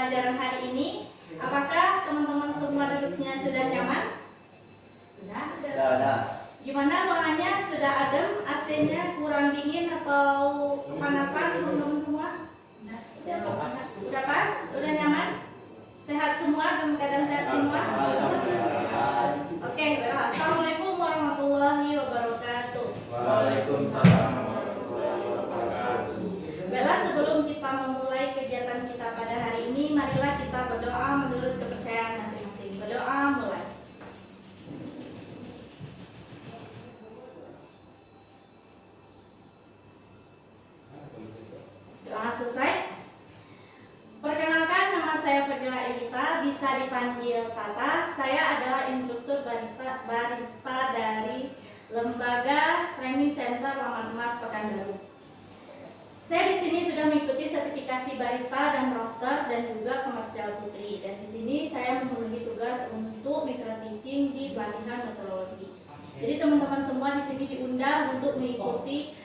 pelajaran hari ini. Apakah teman-teman semua duduknya sudah nyaman? Sudah. Gimana ruangannya? Sudah adem? AC-nya kurang dingin atau kepanasan teman-teman semua? Udah pas? Udah nyaman? Sehat semua? Dalam keadaan sehat semua? Oke, assalamualaikum warahmatullahi wabarakatuh. Waalaikumsalam warahmatullahi wabarakatuh. Baiklah, sebelum kita memulai kegiatan kita pada hari ini, marilah kita berdoa menurut kepercayaan masing-masing. Berdoa mulai. Doa selesai. Perkenalkan, nama saya Fadila Elita, bisa dipanggil Tata. Saya adalah instruktur barista dari Lembaga Training Center Laman Emas Pekanbaru. Saya di sini sudah mengikuti sertifikasi barista dan roaster dan juga komersial putri. Dan di sini saya memenuhi tugas untuk micro teaching di pelatihan meteorologi. Jadi teman-teman semua di sini diundang untuk mengikuti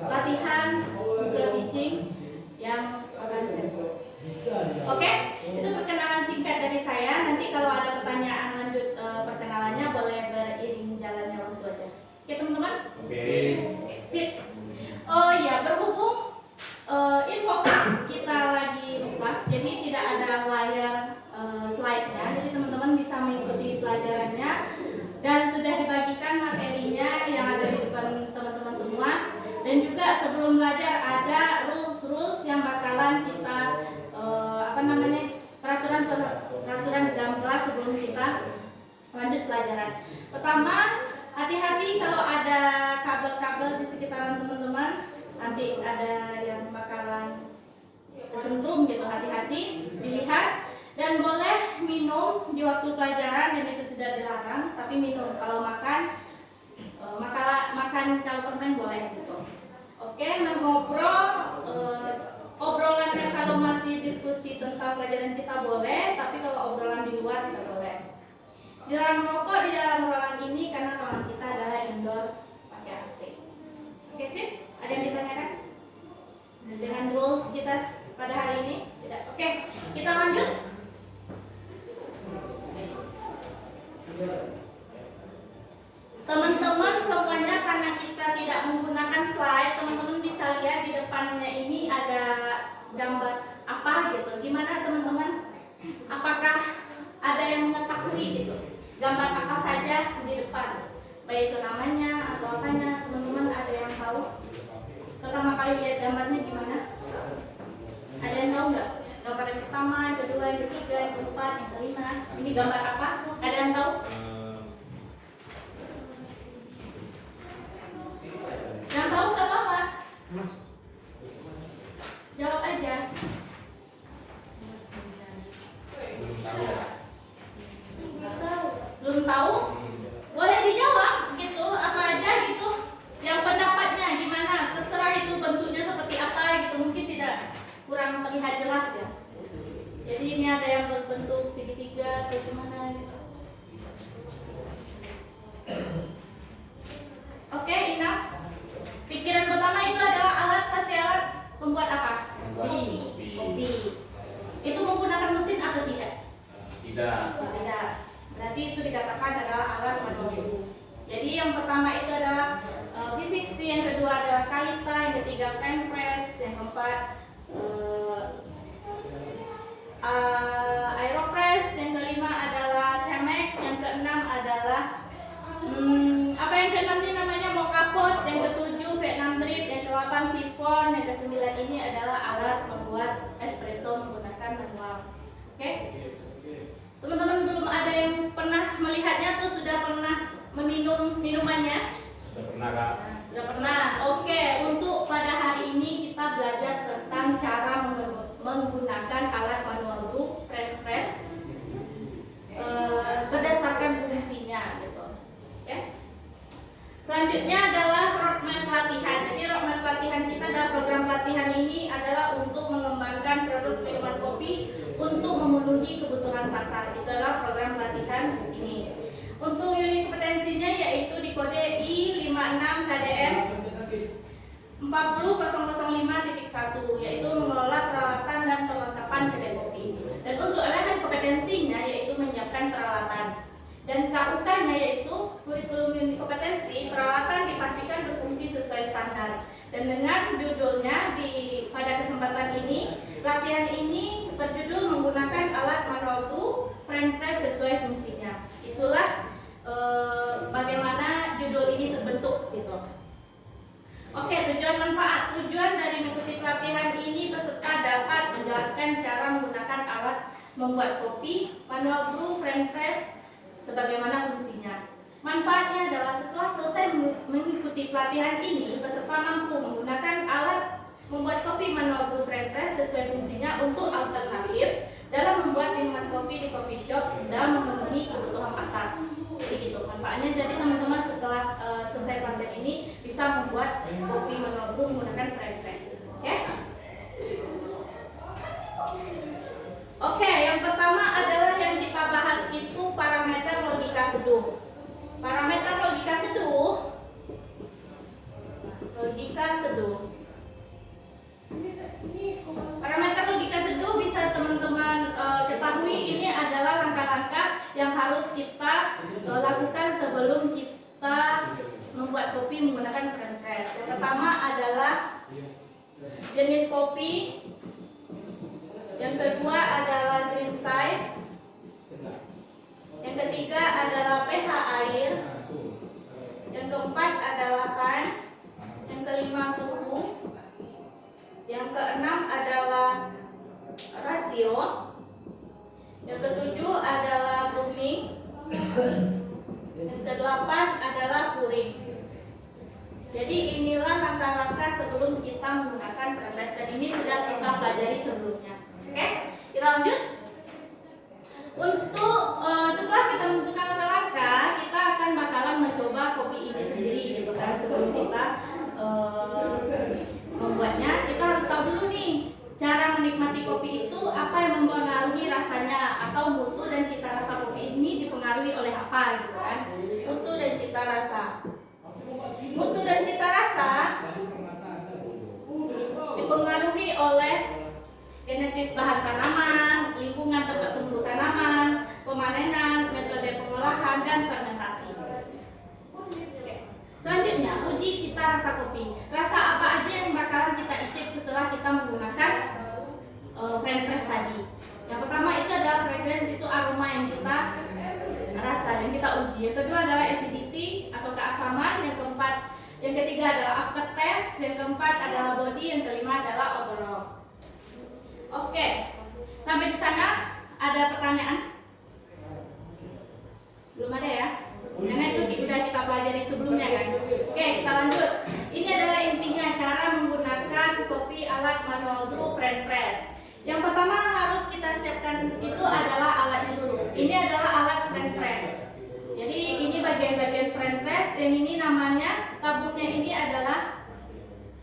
latihan micro teaching yang akan saya buat. Oke, itu perkenalan singkat dari saya. Nanti kalau ada pertanyaan lanjut perkenalannya boleh beriring jalannya waktu aja. Oke teman-teman? Oke. Sip. Oh iya, berhubung infocus kita lagi rusak, jadi tidak ada layar slide-nya. Jadi teman-teman bisa mengikuti pelajarannya dan sudah dibagikan materinya yang ada di depan teman-teman semua. Dan juga sebelum belajar ada rules yang bakalan kita peraturan di dalam kelas sebelum kita lanjut pelajaran. Pertama, hati-hati kalau ada kabel-kabel di sekitaran teman-teman, nanti ada yang bakalan kesentrum gitu, hati-hati dilihat. Dan boleh minum di waktu pelajaran, dan itu tidak dilarang, tapi minum. Kalau makan kalau permen boleh gitu. Oke, ngobrol obrolannya kalau masih diskusi tentang pelajaran kita boleh, tapi kalau obrolan di luar tidak boleh. Dilarang merokok di dalam ruangan ini karena ruangan kita adalah indoor pakai AC. Oke sip? Ada yang ditanyakan? Dengan rules kita pada hari ini? Tidak. Oke, kita lanjut. Teman-teman semuanya, karena kita tidak menggunakan slide, teman-teman bisa lihat di depannya ini ada gambar apa gitu. Gimana teman-teman? Apakah ada yang mengetahui gitu? Gambar apa saja di depan? Baik itu namanya atau apanya, teman-teman ada yang tahu? Pertama kali lihat gambarnya gimana? Ada yang tahu nggak? Gambar yang pertama, yang kedua, yang ketiga, yang keempat, yang kelima. Ini gambar apa? Ada yang tahu? Yang tahu nggak apa-apa? Jawab aja. Belum tahu? Boleh dijawab gitu, apa aja gitu. Yang pendapatnya gimana? Terserah itu bentuknya seperti apa gitu. Mungkin tidak kurang terlihat jelas ya. Jadi ini ada yang berbentuk segitiga atau gimana gitu. Oke, enough. Pikiran pertama itu adalah pasti alat pembuat apa? Kopi. Itu menggunakan mesin atau tidak? Tidak. Tidak. Berarti itu dikatakan adalah alat manual brew. Jadi yang pertama itu adalah fisiksi, yang kedua adalah kalita, yang ketiga fan press, yang keempat aeropress, yang kelima adalah cemek, yang keenam adalah apa yang keenam ini namanya mocha pot, yang ketujuh Vietnam drip, yang kedelapan sifon, yang kesembilan ini adalah alat membuat espresso menggunakan manual. Oke? Teman-teman belum ada yang pernah melihatnya tuh, sudah pernah meminum minumannya? Sudah pernah Kak? Sudah pernah. Oke, untuk pada hari ini kita belajar tentang cara menggunakan alat manual brew, French press, berdasarkan fungsinya gitu. Oke? Selanjutnya adalah roadmap pelatihan. Jadi roadmap pelatihan kita dalam program pelatihan ini adalah untuk mengembangkan produk minuman kopi untuk memenuhi kebutuhan pasar. Itu adalah program pelatihan ini. Untuk unit kompetensinya yaitu di kode I56 KDM 40005.1, yaitu mengelola peralatan dan perlengkapan depan kedai kopi. Dan untuk elemen kompetensinya yaitu menyiapkan peralatan. Dan KUK-nya yaitu kurikulum unit kompetensi, peralatan dipastikan berfungsi sesuai standar. Dan dengan judulnya pada kesempatan ini, latihan ini berjudul menggunakan alat manual tool frame press sesuai fungsinya. Itulah bagaimana judul ini terbentuk gitu. Oke, tujuan manfaat. Tujuan dari mengikuti pelatihan ini peserta dapat menjelaskan cara menggunakan alat membuat kopi, manual brew, frame press, sebagaimana fungsinya. Manfaatnya adalah setelah selesai mengikuti pelatihan ini, peserta mampu menggunakan alat membuat kopi manual brew, frame press sesuai fungsinya untuk alternatif dalam membuat minuman kopi di coffee shop dalam memenuhi kebutuhan pasar. Jadi gitu manfaatnya. Jadi teman-teman setelah selesai pelatihan ini bisa membuat kopi manual brew menggunakan frame press. Oke? Oke, yang pertama adalah yang kita bahas itu parameter logika seduh. Parameter logika seduh. Parameter logika seduh bisa teman-teman ketahui ini adalah langkah-langkah yang harus kita lakukan sebelum kita membuat kopi menggunakan frame press. Yang pertama adalah jenis kopi. Yang kedua adalah green size. Yang ketiga adalah pH air. Yang keempat adalah kan. Yang kelima suhu. Yang keenam adalah rasio. Yang ketujuh adalah blooming. Yang kedelapan adalah pouring. Jadi inilah langkah-langkah sebelum kita menggunakan frame press, dan ini sudah kita pelajari sebelumnya. Oke, kita lanjut. Untuk setelah kita menentukan langkah-langkah, kita akan bakalan mencoba kopi ini sendiri gitu kan. Sebelum kita membuatnya, kita harus tahu dulu nih cara menikmati kopi itu apa yang mempengaruhi rasanya, atau mutu dan cita rasa kopi ini dipengaruhi oleh apa gitu kan. Mutu dan cita rasa. Mutu dan cita rasa dipengaruhi oleh genetis bahan tanaman, lingkungan tempat tumbuh tanaman, pemanenan, metode pengolahan, dan fermentasi. Selanjutnya, uji cita rasa kopi. Rasa apa aja yang bakalan kita icip setelah kita menggunakan frame press tadi? Yang pertama itu adalah fragrance, itu aroma yang kita rasa, yang kita uji. Yang kedua adalah acidity atau keasaman. Yang ketiga adalah aftertaste. Yang keempat adalah body. Yang kelima adalah overall. Oke, sampai di sana ada pertanyaan? Belum ada ya? Karena itu sudah kita pelajari sebelumnya kan. Oke, kita lanjut. Ini adalah intinya cara menggunakan kopi alat manual brew frame press. Yang pertama harus kita siapkan itu adalah alatnya dulu. Ini adalah alat frame press. Jadi ini bagian-bagian frame press. Yang ini namanya, tabungnya ini adalah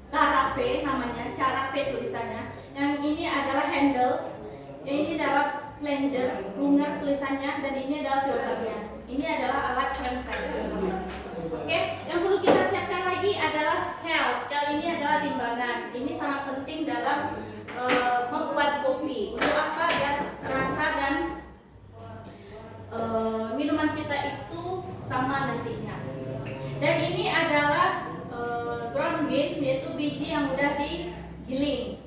carafe namanya, carafe tulisannya. Yang ini adalah handle. Yang ini adalah plunger, runger tulisannya, dan ini adalah filternya. Ini adalah alat frame press. Oke, yang perlu kita siapkan lagi adalah scale. Scale ini adalah timbangan. Ini sangat penting dalam membuat kopi. Untuk apa? Biar rasa dan minuman kita itu sama nantinya. Dan ini adalah ground bean, yaitu biji yang mudah digiling.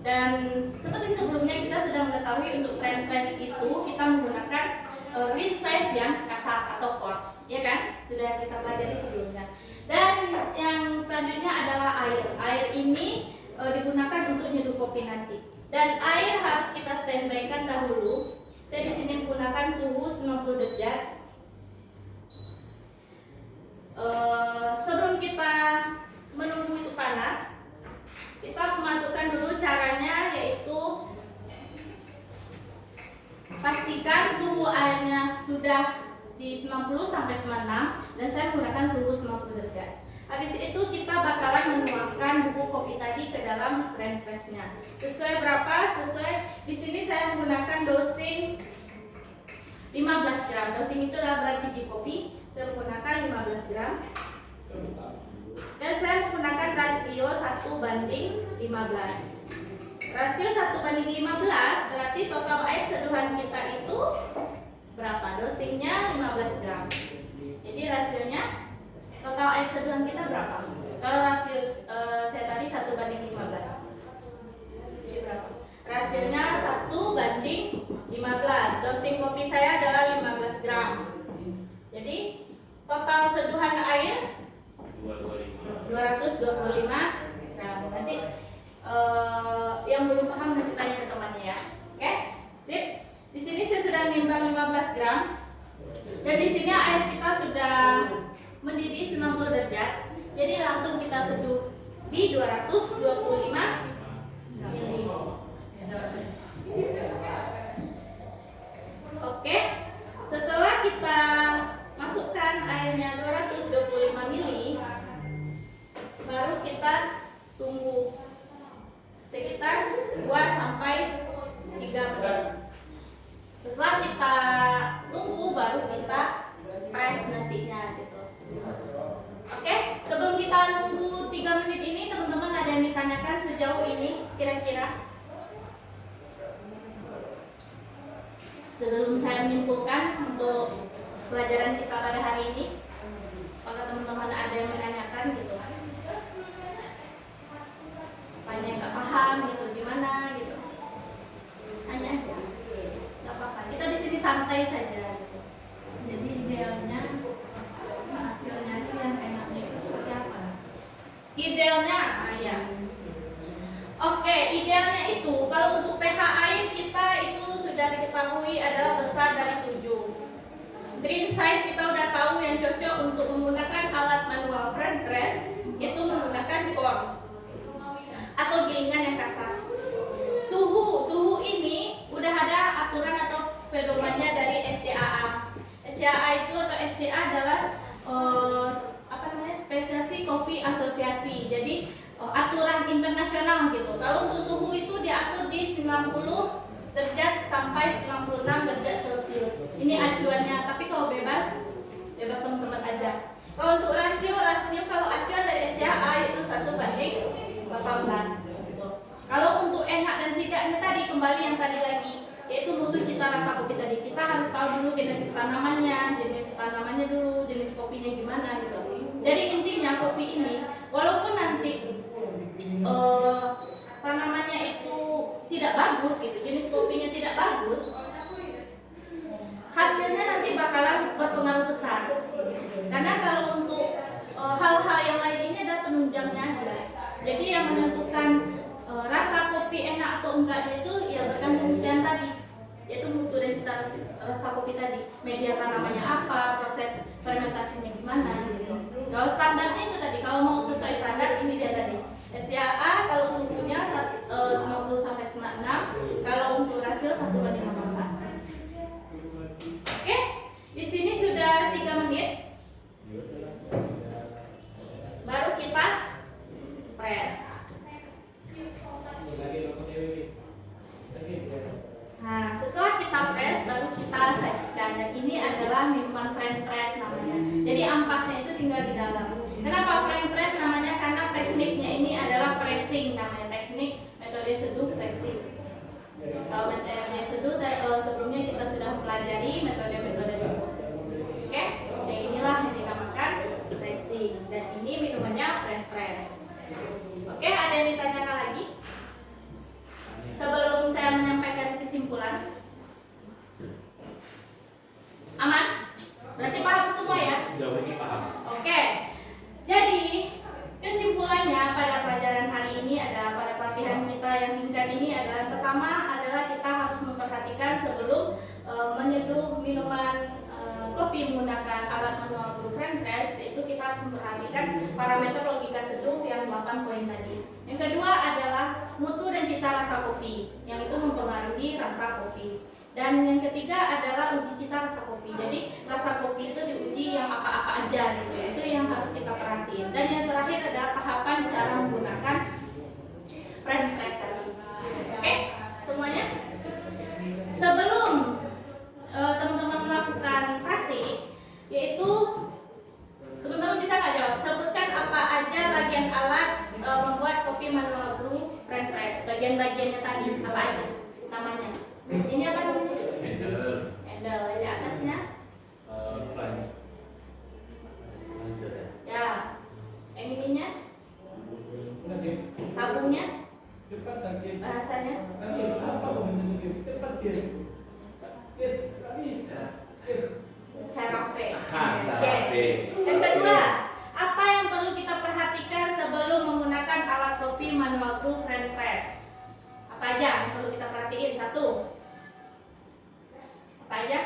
Dan seperti sebelumnya kita sudah mengetahui untuk frame press itu kita menggunakan ring size yang kasar atau coarse, ya kan? Sudah kita pelajari sebelumnya. Dan yang selanjutnya adalah air. Air ini digunakan untuk nyeduh kopi nanti. Dan air harus kita standby-kan dahulu. Saya di sini menggunakan suhu 90 derajat. Sebelum kita menunggu itu panas, kita memasukkan dulu caranya, yaitu pastikan suhu airnya sudah di 90 sampai 96, dan saya menggunakan suhu 90 derajat. Habis itu kita bakalan menuangkan bubuk kopi tadi ke dalam frame press-nya. Sesuai berapa? Sesuai di sini saya menggunakan dosing 15 gram. Dosing itu adalah berat biji kopi. Saya menggunakan 15 gram. Dan saya menggunakan rasio 1:15. rasio 1:15 berarti total air seduhan kita itu berapa? Dosingnya 15 gram. Jadi rasionya total air seduhan kita berapa? Kalau rasio saya tadi 1:15. Jadi berapa? Rasionya 1:15. Dosing kopi saya adalah 15 gram. Jadi total seduhan air 225 gram. Nanti yang belum paham nanti tanya ke temannya ya. Oke? Sip. Di sini saya sudah nimbang 15 gram. Dan di sini air kita sudah mendidih 90 derajat. Jadi langsung kita seduh di 225 ml. Oke. Setelah kita masukkan airnya 225 ml, baru kita tunggu sekitar 2 sampai 3 menit. Setelah kita tunggu baru kita press nantinya gitu. Oke, sebelum kita nunggu 3 menit ini, teman-teman ada yang ditanyakan sejauh ini kira-kira? Sebelum saya menyimpulkan untuk pelajaran kita pada hari ini, apakah teman-teman ada yang menanyakan gitu? Apanya yang nggak paham gitu, gimana gitu? Tanya aja, nggak apa-apa. Kita di sini santai saja. Gitu. Jadi idealnya hasilnya itu yang enaknya itu seperti apa? Idealnya, ya. Oke, idealnya itu kalau untuk pH air kita itu sudah diketahui adalah besar dari 7. Green size kita udah tahu yang cocok untuk menggunakan alat manual French press itu menggunakan coarse atau gilingan yang kasar. Suhu ini udah ada aturan atau pedomannya dari SCAA. SCAA itu atau SCA adalah Spesiasi Coffee Asosiasi. Jadi aturan internasional gitu. Kalau untuk suhu itu diatur di 90 derajat sampai 96 derajat Celcius. Ini acuannya. Tapi kalau bebas teman-teman aja. Kalau untuk rasio kalau acuan dari SCAA itu 1:18. Gitu. Kalau untuk enak dan tidaknya tadi kembali yang tadi lagi, yaitu mutu cita rasa kopi tadi. Kita harus tahu dulu jenis tanamannya dulu, jenis kopinya gimana gitu. Jadi intinya kopi ini walaupun nanti tanamannya itu tidak bagus gitu, jenis kopinya tidak bagus, hasilnya nanti bakalan berpengaruh besar. Karena kalau untuk hal-hal yang lain ini adalah penunjangnya aja. Jadi yang menentukan rasa kopi enak atau enggaknya itu ya bergantung dengan tadi, yaitu mutu dan cita rasa kopi tadi, media tanamannya apa, proses fermentasinya gimana gitu. Kalau standarnya itu tadi, kalau mau sesuai standar ini dia tadi. SCAA kalau suhunya 90 sampai 96, kalau untuk rasio 1:15. Oke, di sini sudah 3 menit. Baru kita press. Nah, setelah kita press baru kita sajikan, dan ini adalah minuman French press namanya. Jadi ampasnya itu tinggal di dalam. Kenapa French press namanya? Karena tekniknya ini adalah pressing, namanya teknik metode seduh pressing. Kalau metode seduh sebelumnya kita sudah mempelajari metode seduh. Oke, yang inilah yang dinamakan pressing, dan ini minumannya French press. Oke, ada yang ditanyakan lagi? Sebelum saya menyampaikan kesimpulan, aman? Berarti paham semua ya? Sejauh ini paham. Oke, jadi kesimpulannya pada pelajaran hari ini adalah, pada pelatihan kita yang singkat ini adalah, pertama adalah kita harus memperhatikan sebelum menyeduh minuman kopi menggunakan alat manual brew French press, itu kita harus memperhatikan parameter logika seduh yang 8 poin tadi. Yang kedua adalah mutu dan cita rasa kopi, yang itu mempengaruhi rasa kopi. Dan yang ketiga adalah uji cita rasa kopi. Jadi rasa kopi itu diuji yang apa-apa aja gitu. Itu yang harus kita perhatiin. Dan yang terakhir adalah tahapan cara menggunakan French press tadi. Oke, semuanya. Sebelum teman-teman melakukan praktik, yaitu teman-teman bisa nggak jawab? Sebutkan apa aja bagian alat membuat kopi manual brew French press. bagian-bagiannya tadi apa aja namanya? Ini apa namanya? handle, Handle. Di atasnya? plunge, Ya. Yang ininya? Tabungnya? Bahasanya? Cara P. Oke. Yang kedua, apa yang perlu kita perhatikan sebelum menggunakan alat kopi manual proof French press? Apa aja yang perlu kita perhatiin? Satu. Apa aja?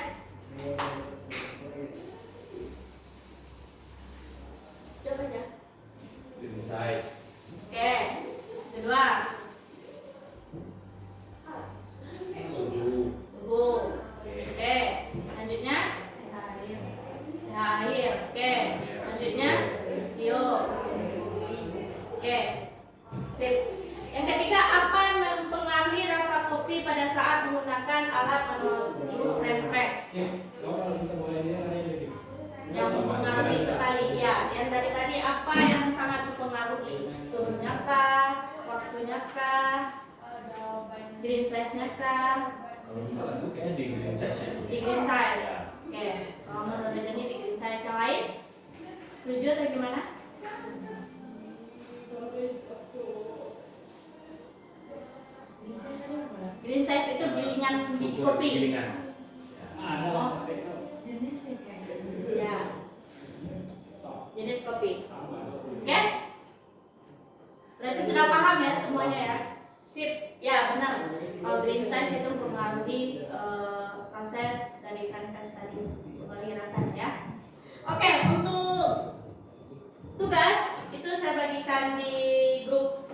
Coba aja. green size, Oke. Kedua, suhu, tubuh. Oke. Lanjutnya? Air. Oke. Lanjutnya? Rasio. Oke. Sip. Yang ketiga, apa yang mempengaruhi rasa kopi pada saat menggunakan alat manual French press? Yang mempengaruhi sekali ya. Yang dari tadi apa yang sangat mempengaruhi? Suhunya kah? Waktunya kah? Green size-nya kah? kalau menurut aku kayaknya di green size ya. Di green size. Ya. Oke. Kalau menurut Jani di green size yang lain? Setuju atau gimana? Green size itu gilingan biji Ukur kopi. gilingan. Oh, jenisnya kayak Ya. Jenis kopi. Oke? Berarti sudah paham ya semuanya ya? Sip. Ya, benar. Kalau green size itu mempengaruhi proses dari French press tadi, mempengaruhi rasanya ya. Oke, untuk tugas itu saya bagikan di grup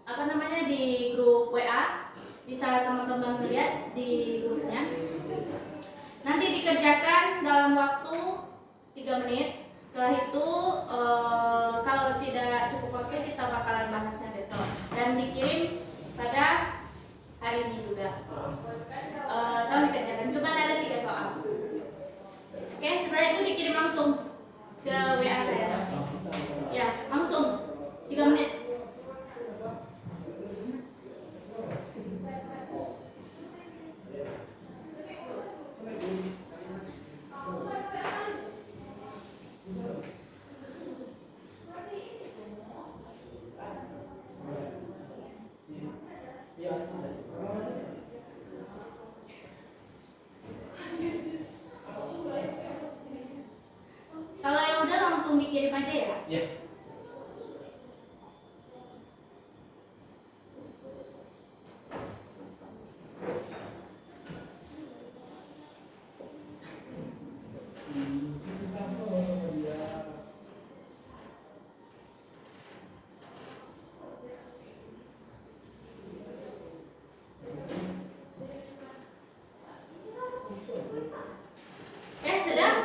apa namanya di grup WA. Bisa teman-teman lihat di grupnya. Nanti dikerjakan dalam waktu 3 menit. Setelah itu kalau tidak cukup waktu kita bakalan bahasnya besok dan dikirim pada hari ini juga. Tolong dikerjakan. Cuma ada 3 soal. Oke, setelah itu dikirim langsung ke WA saya. Ya, langsung 3 menit. Kalau yang udah langsung dikirim aja ya. Ya.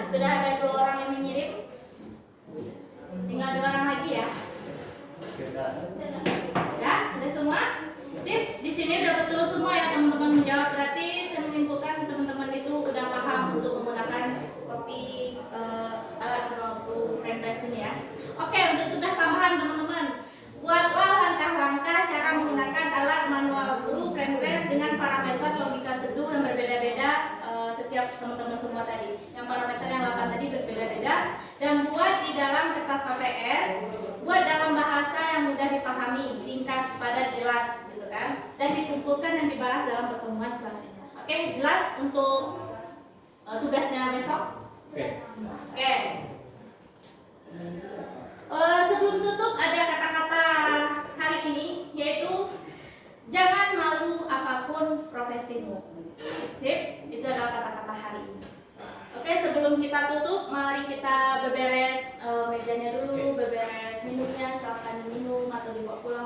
Sudah ada 2 orang yang mengirim. Tinggal 2 orang lagi ya. Udah semua? Sip, di sini udah betul semua ya teman-teman menjawab. Berarti saya menyimpulkan teman-teman itu udah paham untuk menggunakan kopi alat manual French press ini ya. Oke, untuk tugas tambahan teman-teman, buatlah langkah-langkah cara menggunakan alat manual French press dengan parameter logika seduh yang berbeda-beda setiap teman-teman semua tadi. Yang parameter yang 8 tadi berbeda-beda dan buat di dalam kertas HPS, buat dalam bahasa yang mudah dipahami, ringkas, padat, jelas gitu kan. Dan dikumpulkan dan dibahas dalam pertemuan selanjutnya. Oke, jelas untuk tugasnya besok? Oke. Sebelum tutup ada kata-kata hari ini yaitu jangan malu apapun profesimu. Sip, itu adalah kata-kata hari ini. Oke, sebelum kita tutup, mari kita beberes mejanya dulu, beberes minumnya, silakan minum atau dibawa pulang